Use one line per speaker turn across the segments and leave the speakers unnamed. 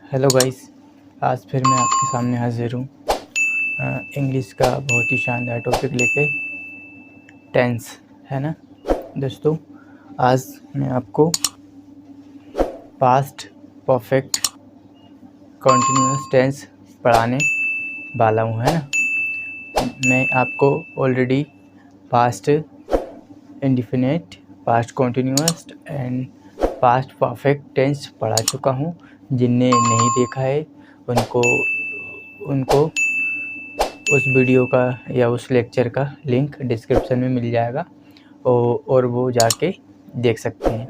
Hello guys, आज फिर मैं आपके सामने हाजिर हूँ इंग्लिश का बहुत ही शानदार टॉपिक लेके। टेंस है ना दोस्तों। आज मैं आपको पास्ट परफेक्ट कॉन्टिन्यूअस टेंस पढ़ाने वाला हूँ, है ना। मैं आपको already past indefinite, past continuous and past perfect tense पढ़ा चुका हूँ। जिनने नहीं देखा है उनको उस वीडियो का या उस लेक्चर का लिंक डिस्क्रिप्शन में मिल जाएगा और वो जाके देख सकते हैं।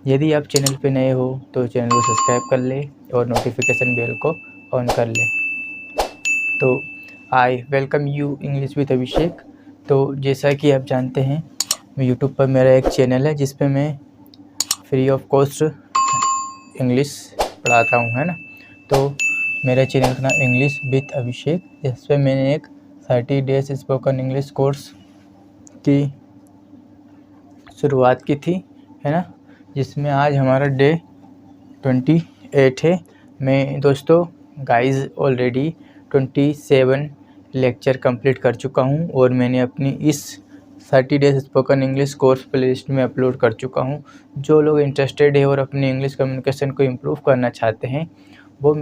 यदि आप चैनल पे नए हो तो चैनल को सब्सक्राइब कर ले और नोटिफिकेशन बेल को ऑन कर ले। तो I welcome you English with Abhishek. तो जैसा कि आप जानते हैं, यूट्यूब पर मेरा एक चैनल है जिस पे मैं फ्री ऑफ कॉस्ट इंग्लिश पढ़ाता हूँ, है ना। तो मेरे चैनल का नाम इंग्लिश विद अभिषेक, जिस पे मैंने एक 30 डेज स्पोकन इंग्लिश कोर्स की शुरुआत की थी, है ना, जिसमें आज हमारा डे 28 है। मैं दोस्तों गाइस ऑलरेडी 27 लेक्चर कंप्लीट कर चुका हूँ और मैंने अपनी इस 30 days spoken English course playlist में अपलोड कर चुका हूँ। जो लोग इंटरेस्टेड है और अपनी इंग्लिश कम्युनिकेशन को इम्प्रूव करना चाहते हैं वो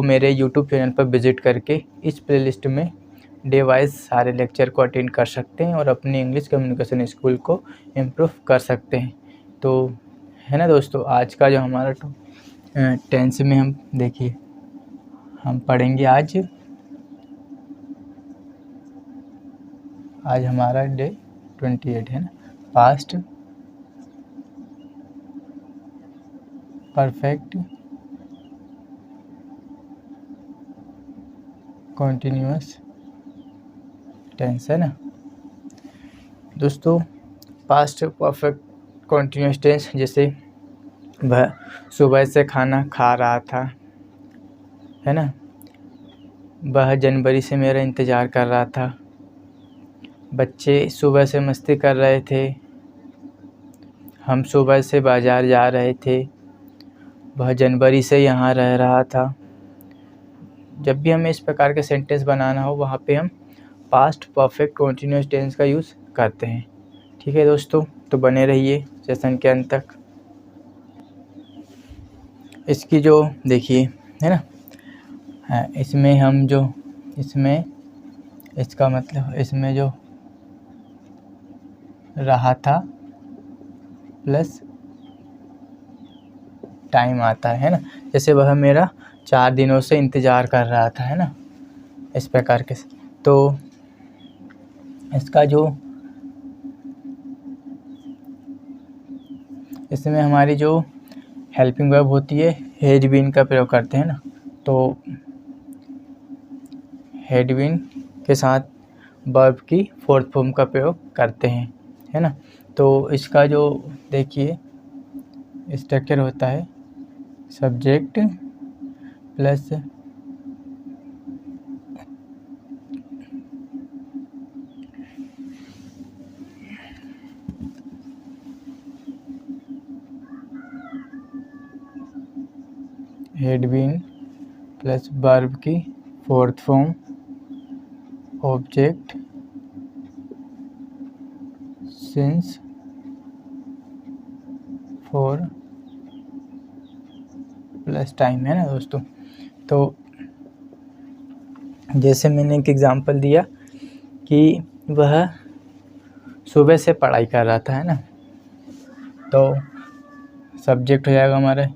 मेरे यूट्यूब चैनल पर विज़िट करके इस प्लेलिस्ट में डे वाइज सारे लेक्चर को अटेंड कर सकते हैं और अपनी इंग्लिश कम्युनिकेशन स्किल को इम्प्रूव कर सकते हैं। तो है ना दोस्तों, आज का जो हमारा टेंस में हम देखिए हम पढ़ेंगे आज हमारा डे 28 है ना। पास्ट परफेक्ट कॉन्टिन्यूअस टेंस है ना दोस्तों। पास्ट परफेक्ट कॉन्टिन्यूअस टेंस, जैसे वह सुबह से खाना खा रहा था, है ना। वह जनवरी से मेरा इंतज़ार कर रहा था। बच्चे सुबह से मस्ती कर रहे थे। हम सुबह से बाज़ार जा रहे थे। वह जनवरी से यहाँ रह रहा था। जब भी हमें इस प्रकार के सेंटेंस बनाना हो, वहाँ पे हम पास्ट परफेक्ट कॉन्टिन्यूअस टेंस का यूज़ करते हैं। ठीक है दोस्तों, तो बने रहिए सेशन के अंत तक। इसकी जो देखिए है ना, इसमें हम जो इसका मतलब इसमें जो रहा था प्लस टाइम आता है ना। जैसे वह मेरा 4 दिनों से इंतज़ार कर रहा था, है ना, इस प्रकार के। तो इसका जो इसमें हमारी जो हेल्पिंग वर्ब होती है, हैड बीन का प्रयोग करते हैं ना। तो हैड बीन के साथ वर्ब की फोर्थ फॉर्म का प्रयोग करते हैं, है ना। तो इसका जो देखिए स्ट्रक्चर होता है subject plus had been plus verb की fourth form object since for plus time, है ना दोस्तों। तो जैसे मैंने एक एग्जांपल दिया कि वह सुबह से पढ़ाई कर रहा था, है ना। तो सब्जेक्ट हो जाएगा हमारा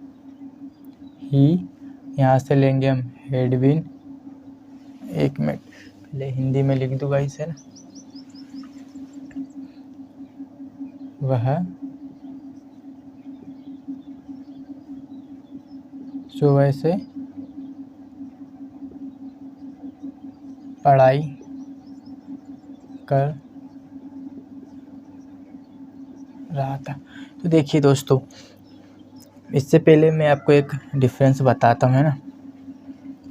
ही, यहाँ से लेंगे हम हैड बीन। एक मिनट पहले हिंदी में लिख दूँगा इसे ना। वह सुबह से पढ़ाई कर रहा था। तो देखिए दोस्तों, इससे पहले मैं आपको एक डिफरेंस बताता हूँ, है ना,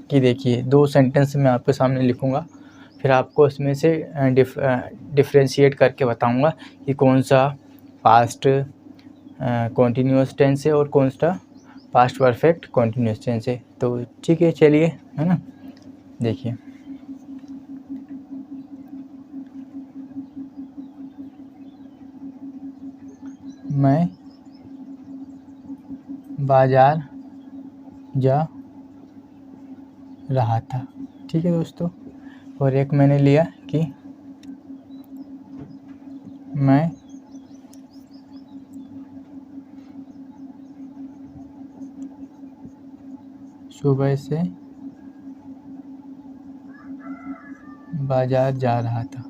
कि देखिए 2 सेंटेंस मैं आपके सामने लिखूँगा, फिर आपको उसमें से डिफरेंशिएट करके बताऊँगा कि कौन सा पास्ट कॉन्टिन्यूअस टेंस है और कौन सा पास्ट परफेक्ट कंटिन्यूअस टेंस है। तो ठीक है, चलिए, है ना, देखिए मैं बाजार जा रहा था। ठीक है दोस्तों, और एक मैंने लिया कि मैं सुबह से बाजार जा रहा था।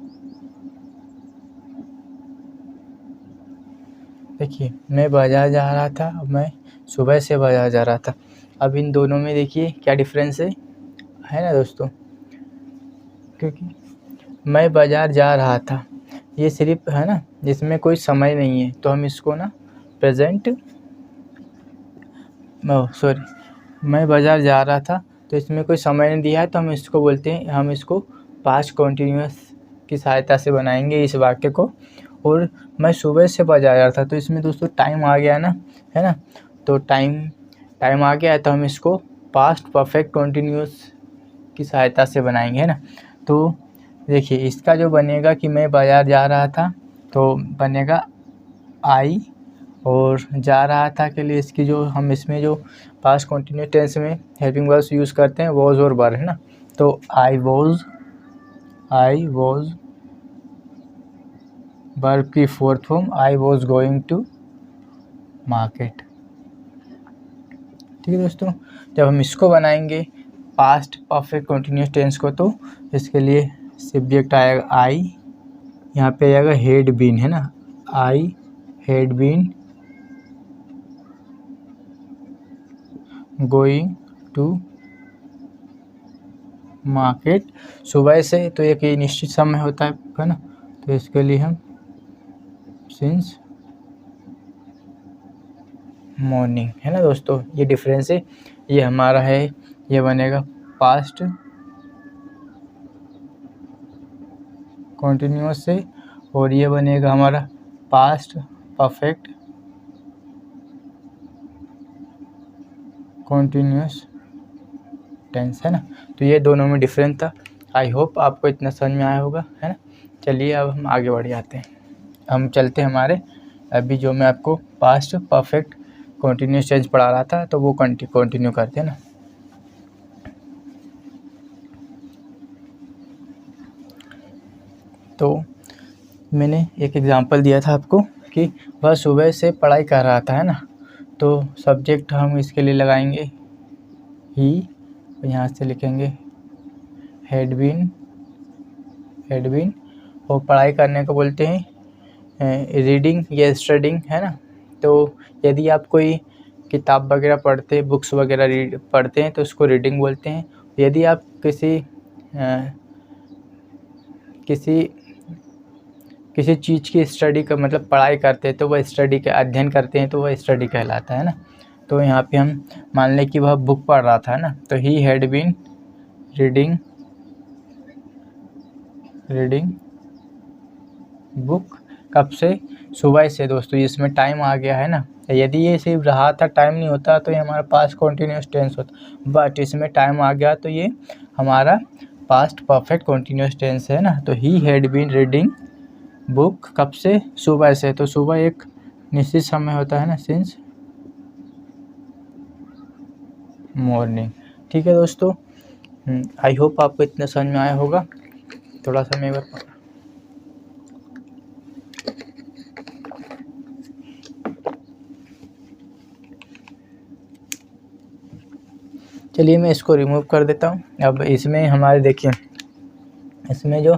देखिए, मैं बाजार जा रहा था और मैं सुबह से बाजार जा रहा था। अब इन दोनों में देखिए क्या डिफरेंस है ना दोस्तों, क्योंकि मैं बाजार जा रहा था, ये सिर्फ है ना, जिसमें कोई समय नहीं है, तो हम इसको ना प्रेजेंट, सॉरी, मैं बाजार जा रहा था, तो इसमें कोई समय नहीं दिया है, तो हम इसको बोलते हैं, हम इसको पास्ट कंटिन्यूअस की सहायता से बनाएंगे इस वाक्य को। और मैं सुबह से बाजार जा रहा था, तो इसमें दोस्तों टाइम आ गया ना, है ना, तो टाइम आ गया है, तो हम इसको पास्ट परफेक्ट कंटिन्यूअस की सहायता से बनाएंगे, है ना। तो देखिए, इसका जो बनेगा कि मैं बाजार जा रहा था, तो बनेगा आई, और जा रहा था के लिए इसकी जो हम इसमें जो पास्ट कंटिन्यूअस टेंस में हेल्पिंग वर्ब्स यूज़ करते हैं वॉज और वर, है ना। तो आई वॉज वर्ब की fourth form, I was going to market. ठीक है दोस्तों, जब हम इसको बनाएंगे पास्ट परफेक्ट कंटिन्यूअस टेंस को, तो इसके लिए सब्जेक्ट आएगा आई, यहाँ पे आएगा हैड बीन, है ना, I had been going to market. सुबह से तो एक निश्चित समय होता है ना, तो इसके लिए हम सिंस मॉर्निंग, है ना दोस्तों, ये डिफरेंस है, ये हमारा है, ये बनेगा पास्ट कंटिन्यूअस से, और ये बनेगा हमारा पास्ट परफेक्ट कंटिन्यूअस टेंस, है ना। तो ये दोनों में डिफरेंस था। आई होप आपको इतना समझ में आया होगा, है ना। चलिए, अब हम आगे बढ़ जाते हैं, हम चलते हैं हमारे अभी जो मैं आपको पास्ट परफेक्ट कंटिन्यूअस टेंस पढ़ा रहा था, तो वो कंटिन्यू करते हैं ना। तो मैंने एक एग्जांपल दिया था आपको कि वह सुबह से पढ़ाई कर रहा था, है ना। तो सब्जेक्ट हम इसके लिए लगाएंगे ही, यहाँ से लिखेंगे हैड बीन, और पढ़ाई करने को बोलते हैं रीडिंग या स्टडिंग, है ना। तो यदि आप कोई किताब वगैरह पढ़ते, बुक्स वगैरह पढ़ते हैं, तो उसको रीडिंग बोलते हैं। यदि आप किसी चीज़ की स्टडी का मतलब पढ़ाई करते हैं, तो वह स्टडी का अध्ययन करते हैं, तो वह स्टडी कहलाता है ना। तो यहाँ पे हम मान लें कि वह बुक पढ़ रहा था ना, तो he had been reading book, कब से, सुबह से दोस्तों, इसमें टाइम आ गया है ना। यदि ये सिर्फ रहा था, टाइम नहीं होता, तो ये हमारा पास्ट कंटिन्यूअस टेंस होता, बट इसमें टाइम आ गया, तो ये हमारा पास्ट परफेक्ट कंटिन्यूअस टेंस है ना। तो he had been reading book, कब से, सुबह से, तो सुबह एक निश्चित समय होता है ना, सिंस मॉर्निंग। ठीक है दोस्तों, आई होप आपको इतना समझ में आया होगा। थोड़ा सा मैं चलिए, मैं इसको रिमूव कर देता हूँ। अब इसमें हमारे देखिए, इसमें जो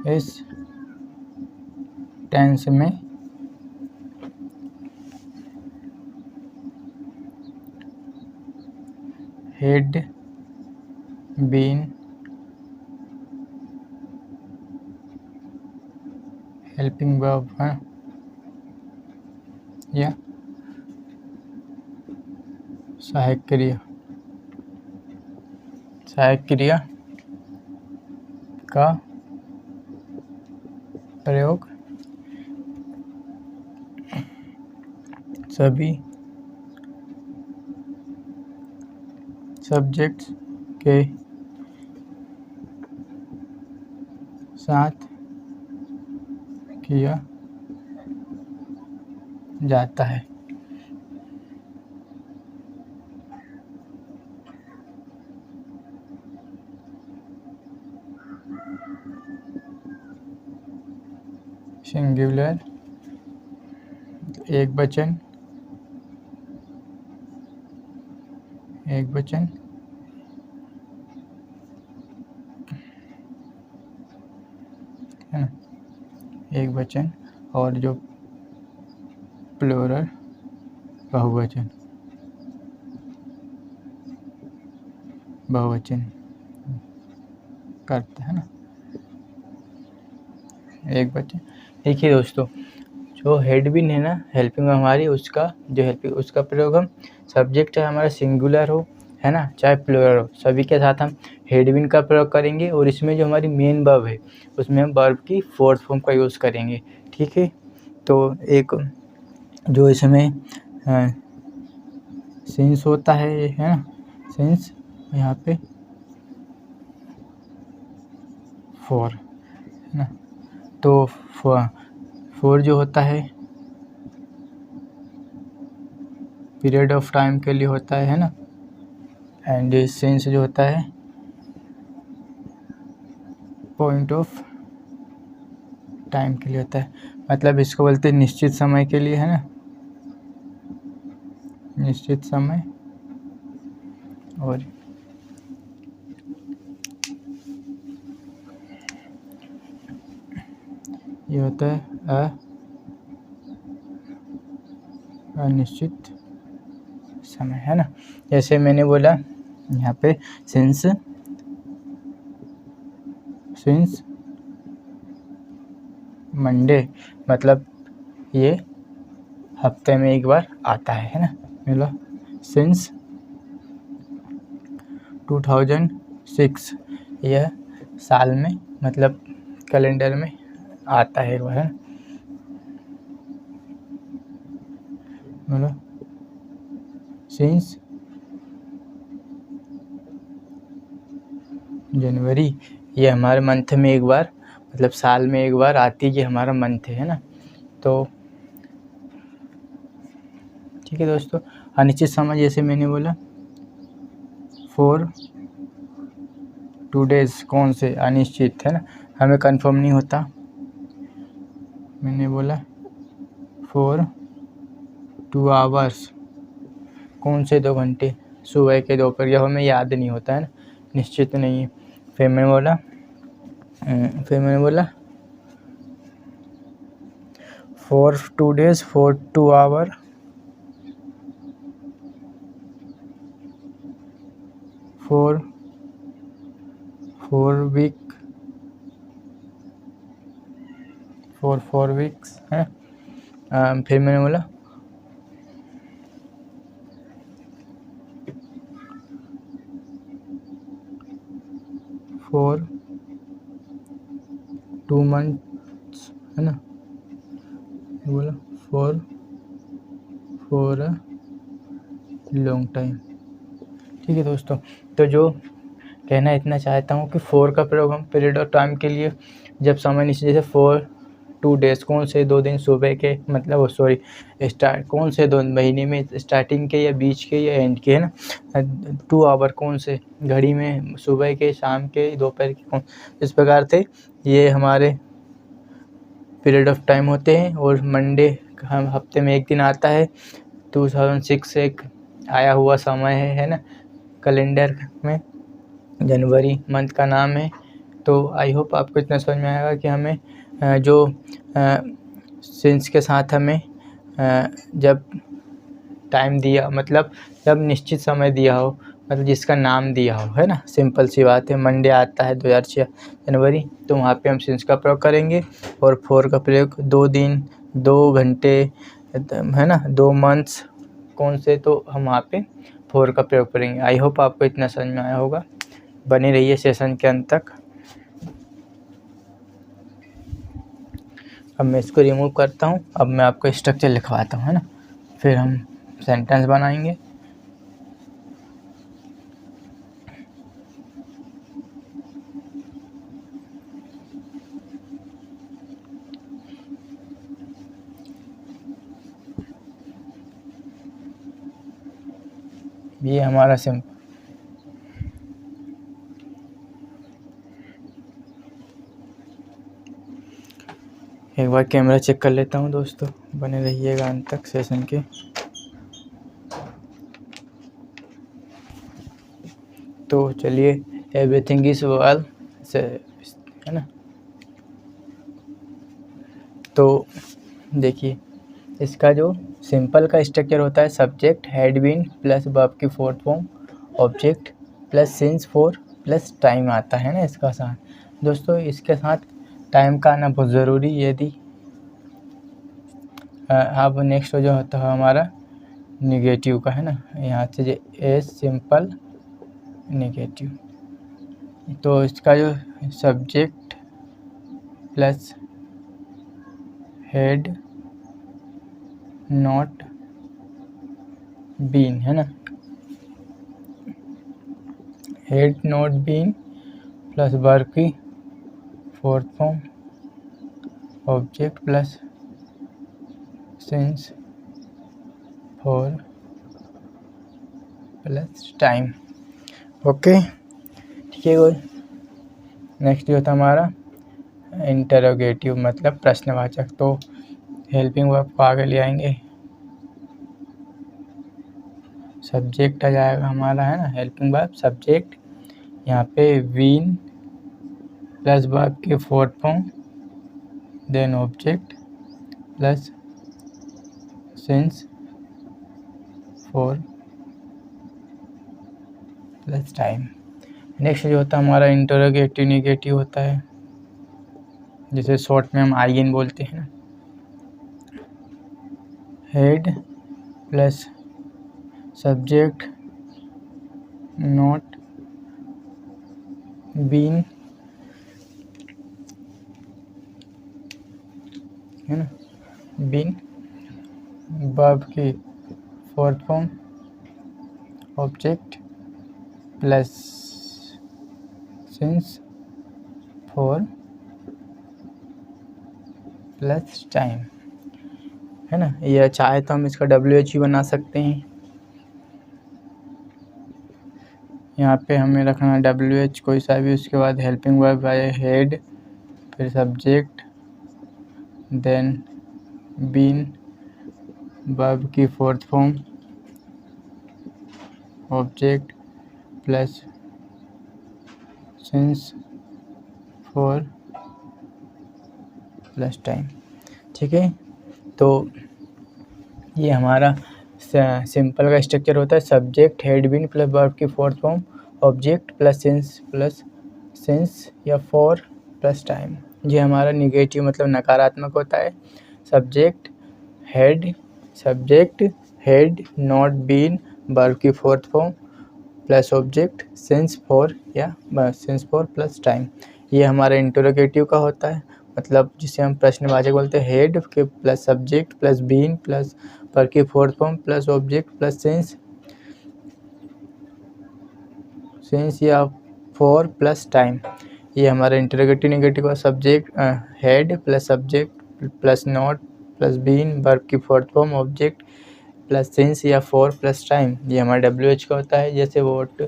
इस टेंस में हैड बीन हेल्पिंग वर्ब है या सहायक क्रिया। सहायक क्रिया का प्रयोग सभी सब्जेक्ट्स के साथ किया जाता है। सिंगुलर एक वचन है ना, एक वचन, और जो प्लूरल बहुवचन करते हैं ना, एक वचन। देखिए दोस्तों, जो हेड बिन है ना, हेल्पिंग हमारी, उसका जो हेल्पिंग उसका प्रयोग हम सब्जेक्ट चाहे हमारा सिंगुलर हो, है ना, चाहे प्लूरल हो, सभी के साथ हम हेड बिन का प्रयोग करेंगे। और इसमें जो हमारी मेन वर्ब है उसमें हम वर्ब की फोर्थ फॉर्म का यूज़ करेंगे। ठीक है, तो एक जो इसमें सिंस होता है ना, सिंस यहाँ पे फॉर है ना, तो फॉर जो होता है पीरियड ऑफ टाइम के लिए होता है ना, एंड सिंस जो होता है पॉइंट ऑफ टाइम के लिए होता है। मतलब इसको बोलते हैं निश्चित समय के लिए, है ना, निश्चित समय। और ये होता है अनिश्चित समय, है ना। जैसे मैंने बोला यहाँ पे सिंस मंडे, मतलब ये हफ्ते में एक बार आता है ना। मतलब सिंस 2006 यह साल में, मतलब कैलेंडर में आता है वो, है ना। मतलब सिंस जनवरी, ये हमारे मंथ में एक बार, मतलब साल में एक बार आती है, ये हमारा मंथ है ना। तो ठीक है दोस्तों, अनिश्चित समय जैसे मैंने बोला फॉर 2 days, कौन से, अनिश्चित, है ना, हमें कंफर्म नहीं होता। मैंने बोला फॉर 2 hours, कौन से 2 घंटे, सुबह के, दोपहर, यह हमें याद नहीं होता है ना, निश्चित नहीं है। फिर मैंने बोला for 2 days, for 2 hour, for 4 week, for 4 weeks, है। फिर मैंने बोला फॉर 2 months, है ना। बोला फॉर अ लॉन्ग टाइम। ठीक है दोस्तों, तो जो कहना इतना चाहता हूँ कि फॉर का प्रयोग हम पीरियड ऑफ टाइम के लिए जब समय निश्चित, जैसे फॉर 2 days, कौन से 2 दिन सुबह के, मतलब स्टार्ट कौन से 2 महीने में, स्टार्टिंग के या बीच के या एंड के, है ना। 2 hour, कौन से घड़ी में, सुबह के, शाम के, दोपहर के, कौन, इस प्रकार से ये हमारे पीरियड ऑफ टाइम होते हैं। और मंडे हम हफ्ते में एक दिन आता है, 2006 से एक आया हुआ समय है ना, कैलेंडर में जनवरी मंथ का नाम है। तो आई होप आपको इतना समझ में आएगा कि हमें जो सिंस के साथ हमें जब टाइम दिया, मतलब जब निश्चित समय दिया हो, मतलब जिसका नाम दिया हो, है ना, सिंपल सी बात है। मंडे आता है 2006 जनवरी, तो वहाँ पे हम सिंस का प्रयोग करेंगे। और फॉर का प्रयोग 2 दिन, 2 घंटे, है ना, 2 months, कौन से, तो हम वहाँ पे फॉर का प्रयोग करेंगे। आई होप आपको इतना समझ में आया होगा। बने रहिए सेशन के अंत तक। अब मैं इसको रिमूव करता हूँ। अब मैं आपको स्ट्रक्चर लिखवाता हूँ, है ना, फिर हम सेंटेंस बनाएंगे। ये हमारा सिंपल, एक बार कैमरा चेक कर लेता हूँ दोस्तों, बने रहिएगा अंत तक सेशन के। तो चलिए, एवरीथिंग इज वेल से, है ना। तो देखिए, इसका जो सिंपल का स्ट्रक्चर होता है subject had been plus verb की fourth form object plus since for plus time आता है ना इसका साथ। दोस्तों इसके साथ टाइम का आना बहुत ज़रूरी है। यदि अब नेक्स्ट जो होता है हमारा निगेटिव का, है ना, यहाँ से जो ए सिंपल निगेटिव, तो इसका जो subject plus had not been, है ना, had not been plus verb की fourth form object plus since for plus time. Okay, ठीक है। कोई नेक्स्ट जो था हमारा इंटरोगेटिव मतलब प्रश्नवाचक, तो हेल्पिंग वर्ब को आगे ले आएंगे, सब्जेक्ट आ जाएगा हमारा, है ना, हेल्पिंग वर्ब सब्जेक्ट, यहाँ पे बीन प्लस वर्ब के fourth form then object plus since for plus time. Next जो होता है हमारा इंटरोगेटिव निगेटिव होता है, जिसे शॉर्ट में हम आईएन बोलते हैं ना, had plus subject not been, है ना, बीन वर्ब की fourth form object plus since for plus time, है ना। ये चाहे तो हम इसका WH भी बना सकते हैं। यहाँ पे हमें रखना WH कोई सा भी, उसके बाद हेल्पिंग वर्ब आए हेड, फिर सब्जेक्ट, देन बीन वर्ब की fourth form object plus since for plus time. ठीक है, तो ये हमारा सिंपल का स्ट्रक्चर होता है subject had been plus verb की fourth form object plus since या फॉर प्लस टाइम। ये हमारा निगेटिव मतलब नकारात्मक होता है, subject had not been verb की fourth form plus object since for plus time. ये हमारा इंटरोगेटिव का होता है, मतलब जिसे हम प्रश्नवाचक बोलते हैं, हेड के plus subject plus been plus verb की fourth form plus object plus since या फॉर प्लस टाइम। ये हमारा इंटरोगेटिव निगेटिव का subject had plus subject plus not plus been verb की fourth form object plus since या for plus time. ये हमारा WH का होता है, जैसे व्हाट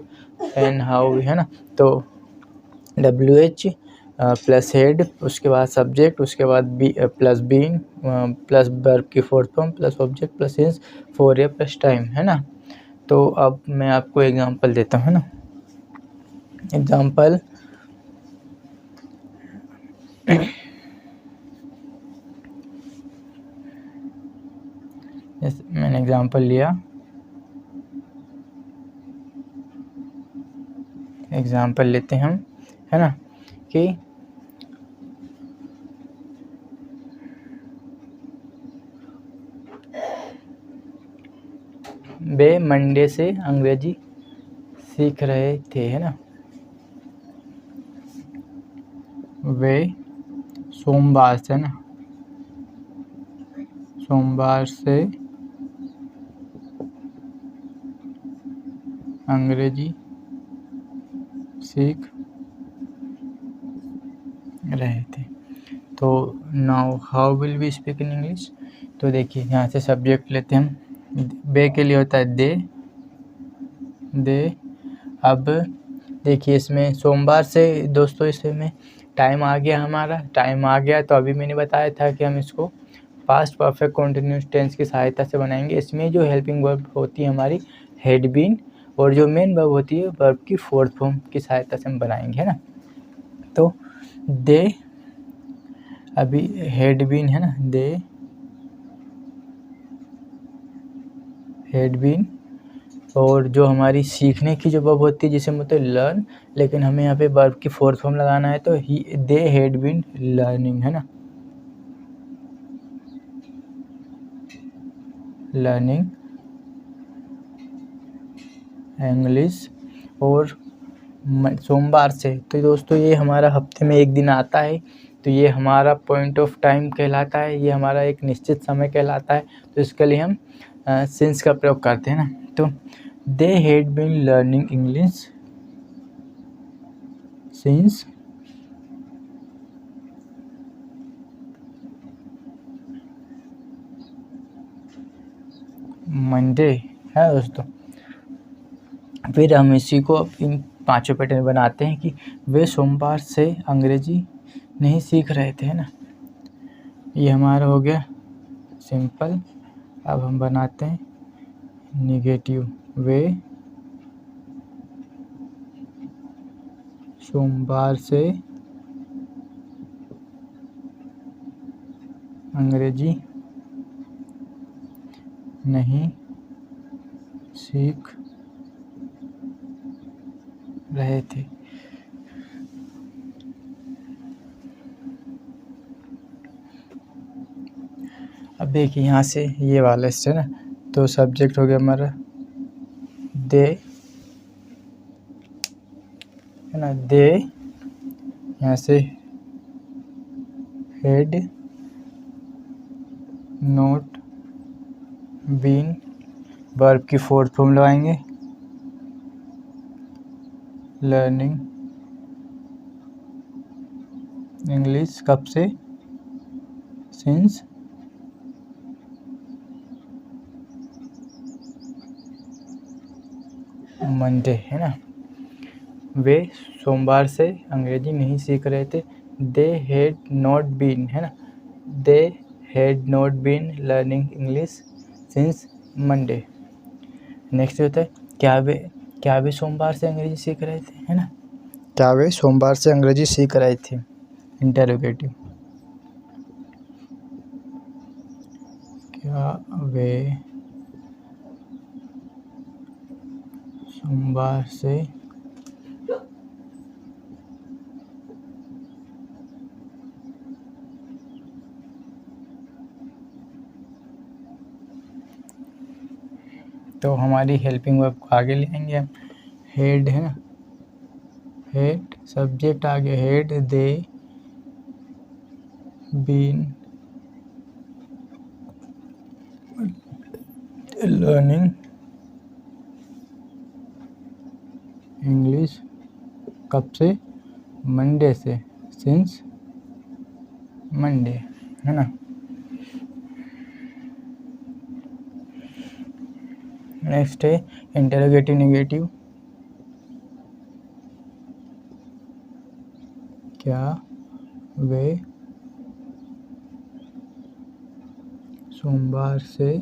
एंड हाउ, है ना। तो WH प्लस हेड, उसके बाद सब्जेक्ट, उसके बाद प्लस बीन प्लस वर्ब की fourth form plus object plus since for या प्लस टाइम, है ना। तो अब मैं आपको एग्जांपल देता हूँ, है ना। एग्जांपल मैंने एग्जांपल लिया, एग्जांपल लेते हैं हम, है ना, कि वे मंडे से अंग्रेजी सीख रहे थे, है ना। वे सोमवार से ना, सोमवार से अंग्रेजी सीख रहे थे। तो now how will we speak in English. तो देखिए यहाँ से सब्जेक्ट लेते हैं हम, बे के लिए होता है दे। अब देखिए इसमें सोमवार से दोस्तों इसमें टाइम आ गया, हमारा टाइम आ गया। तो अभी मैंने बताया था कि हम इसको पास्ट परफेक्ट कंटिन्यूअस टेंस की सहायता से बनाएंगे। इसमें जो हेल्पिंग वर्ब होती है हमारी हैड बीन, और जो मेन वर्ब होती है वर्ब की फोर्थ फॉर्म की सहायता से हम बनाएंगे, है ना। तो दे, अभी हैड बीन है ना, दे हैड बीन। और जो हमारी सीखने की जो वर्ब होती है जिसे मतलब लर्न, लेकिन हमें यहाँ पे वर्ब की फोर्थ फॉर्म लगाना है, तो दे हैड बीन लर्निंग, है ना, लर्निंग इंग्लिश। और सोमवार से, तो दोस्तों ये हमारा हफ्ते में एक दिन आता है, तो ये हमारा पॉइंट ऑफ टाइम कहलाता है, ये हमारा एक निश्चित समय कहलाता है। तो इसके लिए हम सिंस का प्रयोग करते हैं ना। तो they had been learning English since Monday, है दोस्तों। फिर हम इसी को इन पांचों पैटर्न बनाते हैं कि वे सोमवार से अंग्रेजी नहीं सीख रहे थे, है ना। ये हमारा हो गया सिंपल। अब हम बनाते हैं निगेटिव, वे सोमवार से अंग्रेजी नहीं सीख रहे थे। अब देखिए यहाँ से ये वाला इससे ना, तो सब्जेक्ट हो गया हमारा दे, है ना, दे। यहाँ से हैड नॉट बीन, वर्ब की फोर्थ फॉर्म लगाएंगे, लर्निंग इंग्लिश कब से, सिंस मंडे, है ना। वे सोमवार से अंग्रेजी नहीं सीख रहे थे, दे हैड नॉट बीन, है ना, they had not been learning English since Monday. Next होता है क्या वे सोमवार से अंग्रेजी सीख रहे थे, है ना, क्या वे सोमवार से अंग्रेजी सीख रहे थे, इंटरोगेटिव, क्या वे सोमवार से तो हमारी हेल्पिंग वर्ब को आगे ले आएंगे हम, हेड, है ना, हेड सब्जेक्ट आ गया, had they been learning English कब से, मंडे से, सिंस मंडे, है ना। नेक्स्ट है इंटरोगेटिव नेगेटिव, क्या वे सोमवार से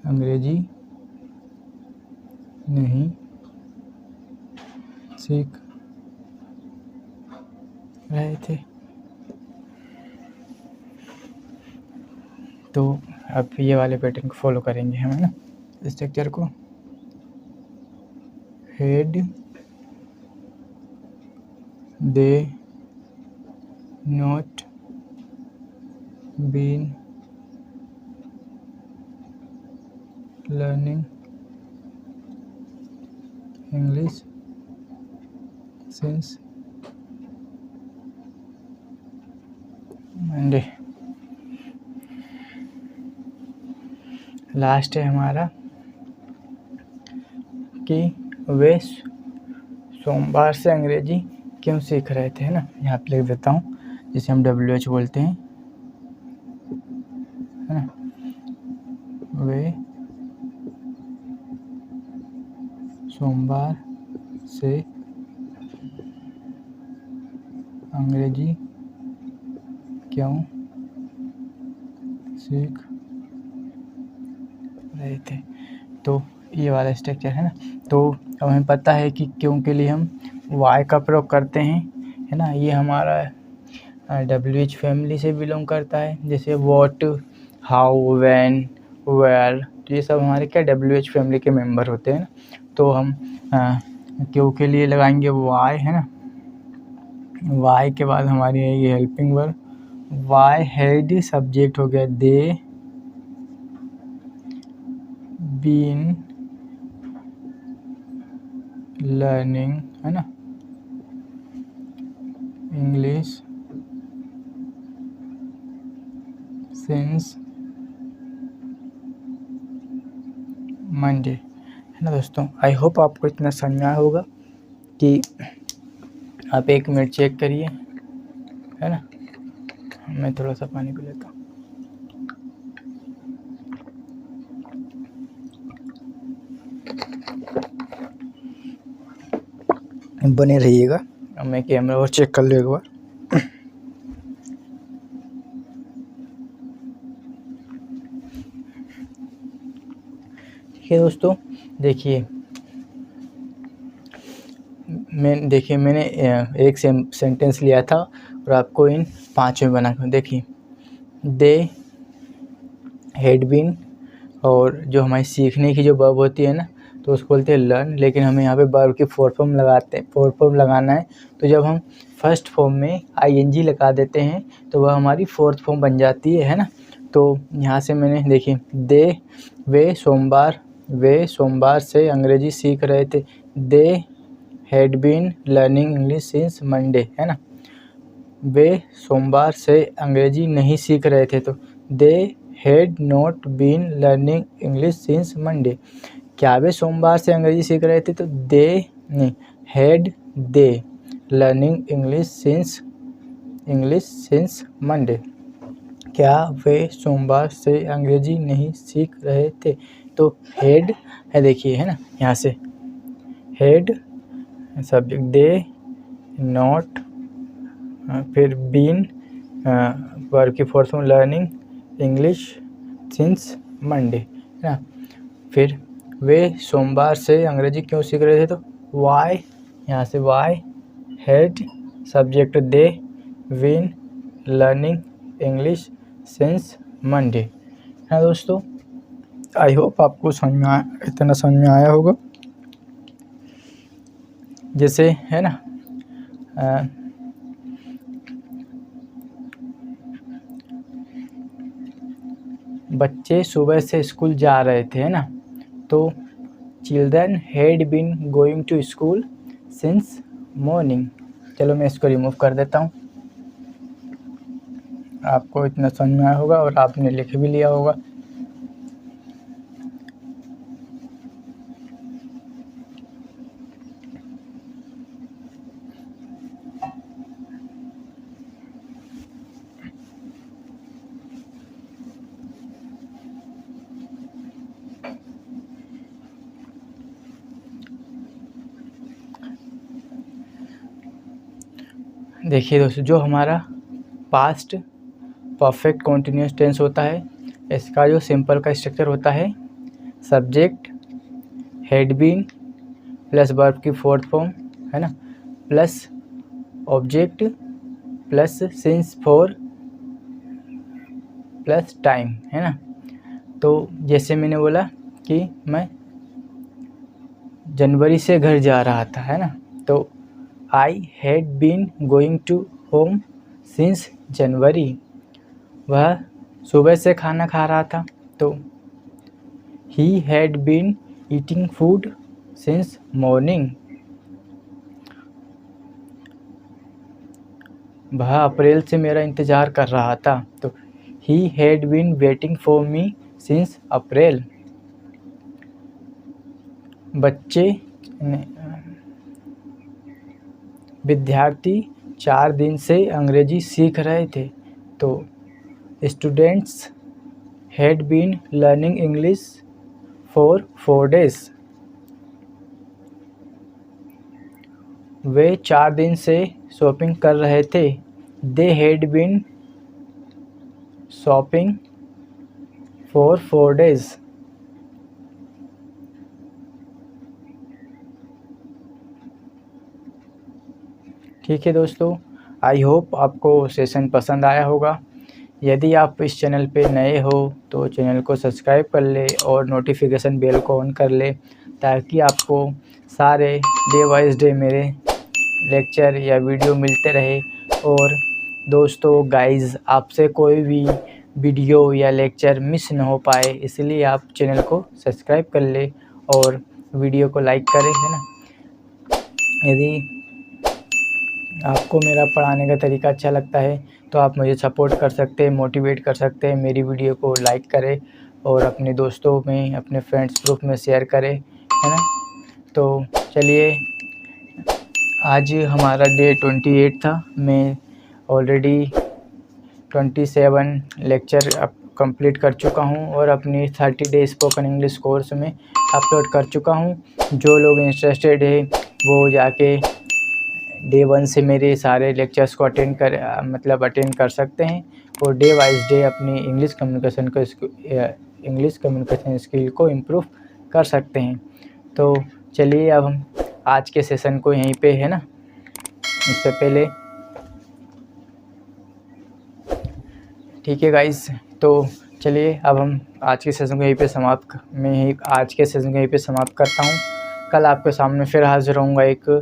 अंग्रेजी नहीं सीख रहे थे। तो अब ये वाले पैटर्न को फॉलो करेंगे हम, है ना, स्ट्रक्चर को, had they not been learning English since Monday. Last है हमारा कि वे सोमवार से अंग्रेजी क्यों सीख रहे थे, है ना। यहाँ पे लिख देता हूँ, जिसे हम WH बोलते हैं, है ना। वे सोमवार से अंग्रेजी क्यों सीख रहे थे। तो ये वाला स्ट्रक्चर है ना। तो अब हमें पता है कि क्यों के लिए हम वाई का प्रयोग करते हैं, है ना। ये हमारा WH फैमिली से बिलोंग करता है, जैसे वॉट, हाउ, व्हेन, वेयर, तो ये सब हमारे क्या WH फैमिली के मेंबर होते हैं ना। तो हम क्यों के लिए लगाएंगे वाई, है ना। वाई के बाद हमारी है ये helping verb, why had subject हो गया दे बीन लर्निंग, है ना, इंग्लिश सिंस मंडे, है ना दोस्तों। आई होप आपको इतना समझ में आया होगा कि आप 1 मिनट चेक करिए, है ना। मैं थोड़ा सा पानी पी लेता हूँ। बने रहिएगा, मैं कैमरा और चेक कर लूँ एक बार। ठीक है दोस्तों, देखिए मैंने एक सेंटेंस लिया था और आपको इन 5 में बना कर देखिए। दे हैड बीन, और जो हमारी सीखने की जो वर्ब होती है ना, तो उसको बोलते हैं लर्न, लेकिन हमें यहाँ पे वर्ब की फोर्थ फॉर्म लगाना है। तो जब हम फर्स्ट फॉर्म में ING लगा देते हैं तो वह हमारी फोर्थ फॉर्म बन जाती है ना। तो यहाँ से मैंने देखिए वे सोमवार से अंग्रेजी सीख रहे थे। They had been learning English since Monday, है ना। वे सोमवार से अंग्रेजी नहीं सीख रहे थे, तो they had not been learning English since Monday. क्या वे सोमवार से अंग्रेजी सीख रहे थे, तो दे नहीं, had they learning English since Monday. क्या वे सोमवार से अंग्रेजी नहीं सीख रहे थे, तो हैड है, देखिए, है ना। यहाँ से हैड सब्जेक्ट, दे नॉट, फिर बीन वर्ब की fourth form learning English since Monday, है ना। फिर वे सोमवार से अंग्रेजी क्यों सीख रहे थे, तो वाई, यहाँ से why had subject they been learning English since Monday, है ना दोस्तों। आई होप आपको इतना समझ में आया होगा। जैसे है ना बच्चे सुबह से स्कूल जा रहे थे, है ना। तो children had been going to school since morning. चलो मैं इसको रिमूव कर देता हूँ। आपको इतना समझ में आया होगा और आपने लिख भी लिया होगा। देखिए दोस्तों, जो हमारा पास्ट परफेक्ट कॉन्टिन्यूस टेंस होता है, इसका जो सिंपल का स्ट्रक्चर होता है, subject had been plus verb की फोर्थ फॉर्म, है ना, plus object plus since for plus time, है ना। तो जैसे मैंने बोला कि मैं जनवरी से घर जा रहा था, है ना। तो I had been going to home since January, वह सुबह से खाना खा रहा था। तो he had been eating food since morning, वह अप्रैल से मेरा इंतज़ार कर रहा था। तो he had been waiting for me since April. विद्यार्थी 4 दिन से अंग्रेजी सीख रहे थे। तो students had been learning English for 4 days। वे 4 दिन से शॉपिंग कर रहे थे। They had been shopping for 4 days। ठीक है दोस्तों, आई होप आपको सेशन पसंद आया होगा। यदि आप इस चैनल पे नए हो तो चैनल को सब्सक्राइब कर ले और नोटिफिकेशन बेल को ऑन कर ले, ताकि आपको सारे डे वाइज डे मेरे लेक्चर या वीडियो मिलते रहे। और दोस्तों गाइज़, आपसे कोई भी वीडियो या लेक्चर मिस न हो पाए, इसलिए आप चैनल को सब्सक्राइब कर ले और वीडियो को लाइक करें, है ना। यदि आपको मेरा पढ़ाने का तरीका अच्छा लगता है तो आप मुझे सपोर्ट कर सकते हैं, मोटिवेट कर सकते हैं। मेरी वीडियो को लाइक करें और अपने दोस्तों में, अपने फ्रेंड्स ग्रुप में शेयर करें, है ना। तो चलिए, आज हमारा डे 28 था। मैं ऑलरेडी 27 लेक्चर कंप्लीट कर चुका हूं और अपनी 30 डे स्पोकन इंग्लिश कोर्स में अपलोड कर चुका हूं। जो लोग इंटरेस्टेड है वो जाके डे 1 से मेरे सारे लेक्चर्स को अटेंड कर सकते हैं और डे वाइज डे अपनी इंग्लिश कम्युनिकेशन स्किल को इम्प्रूव कर सकते हैं। तो चलिए, अब हम आज के सेशन को यहीं पे, है ना, इससे पहले, ठीक है गाइस। तो चलिए, अब हम आज के सेशन को यहीं पे समाप्त करता हूँ। कल आपके सामने फिर हाजिर रहूँगा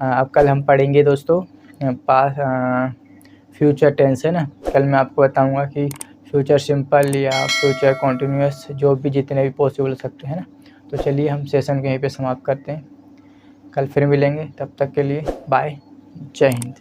अब कल हम पढ़ेंगे दोस्तों फ्यूचर टेंस, है ना। कल मैं आपको बताऊंगा कि फ्यूचर सिंपल या फ्यूचर कॉन्टिन्यूअस, जो भी जितने भी पॉसिबल हो सकते हैं ना। तो चलिए, हम सेशन को यहीं पे समाप्त करते हैं। कल फिर मिलेंगे, तब तक के लिए बाय, जय हिंद।